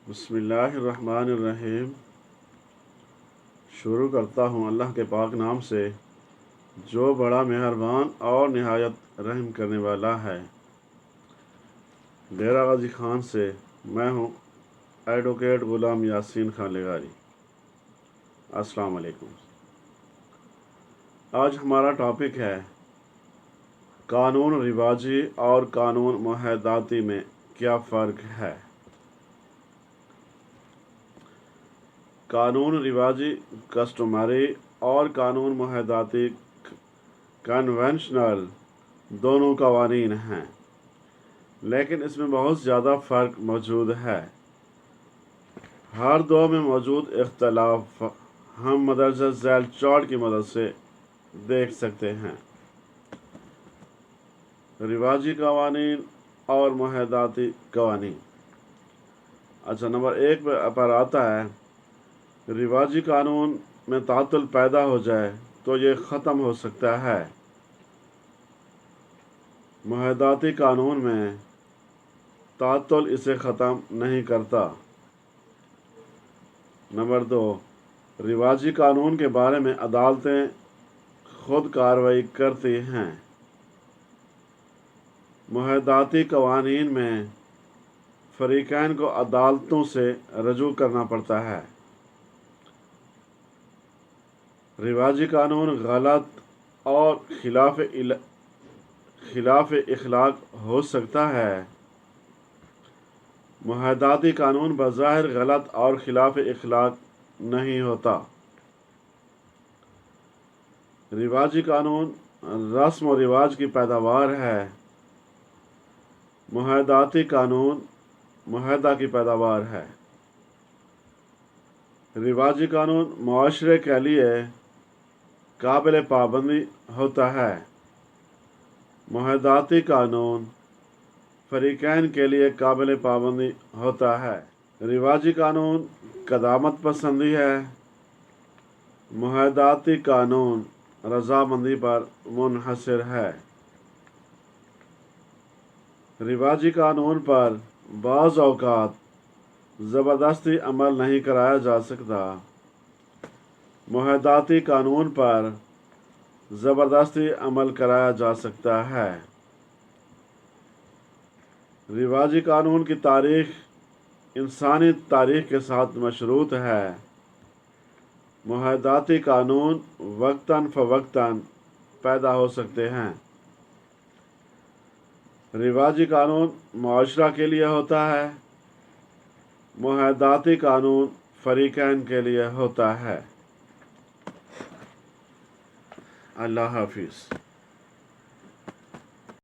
بسم اللہ الرحمن الرحیم۔ شروع کرتا ہوں اللہ کے پاک نام سے جو بڑا مہربان اور نہایت رحم کرنے والا ہے۔ ڈیرہ غازی خان سے میں ہوں ایڈوکیٹ غلام یاسین خان لغاری۔ السلام علیکم۔ آج ہمارا ٹاپک ہے قانون رواجی اور قانون معاہداتی میں کیا فرق ہے۔ قانون رواجی کسٹمری اور قانون معاہداتی کنونشنل دونوں قوانین ہیں، لیکن اس میں بہت زیادہ فرق موجود ہے۔ ہر دو میں موجود اختلاف ہم مدرجہ ذیل چارٹ کی مدد سے دیکھ سکتے ہیں۔ رواجی قوانین اور معاہداتی قوانین۔ اچھا، نمبر 1 پر آتا ہے رواجی قانون میں تعطل پیدا ہو جائے تو یہ ختم ہو سکتا ہے۔ معاہداتی قانون میں تعطل اسے ختم نہیں کرتا۔ نمبر 2، رواجی قانون کے بارے میں عدالتیں خود کارروائی کرتی ہیں۔ معاہداتی قوانین میں فریقین کو عدالتوں سے رجوع کرنا پڑتا ہے۔ رواجی قانون غلط اور خلاف اخلاق ہو سکتا ہے۔ معاہداتی قانون بظاہر غلط اور خلاف اخلاق نہیں ہوتا۔ رواجی قانون رسم و رواج کی پیداوار ہے۔ معاہداتی قانون معاہدہ کی پیداوار ہے۔ رواجی قانون معاشرے کے لیے قابل پابندی ہوتا ہے۔ معاہداتی قانون فریقین کے لیے قابل پابندی ہوتا ہے۔ رواجی قانون قدامت پسندی ہے۔ معاہداتی قانون رضامندی پر منحصر ہے۔ رواجی قانون پر بعض اوقات زبردستی عمل نہیں کرایا جا سکتا۔ معاہداتی قانون پر زبردستی عمل کرایا جا سکتا ہے۔ رواجی قانون کی تاریخ انسانی تاریخ کے ساتھ مشروط ہے۔ معاہداتی قانون وقتاً فوقتاً پیدا ہو سکتے ہیں۔ رواجی قانون معاشرہ کے لیے ہوتا ہے۔ معاہداتی قانون فریقین کے لیے ہوتا ہے۔ اللہ حافظ۔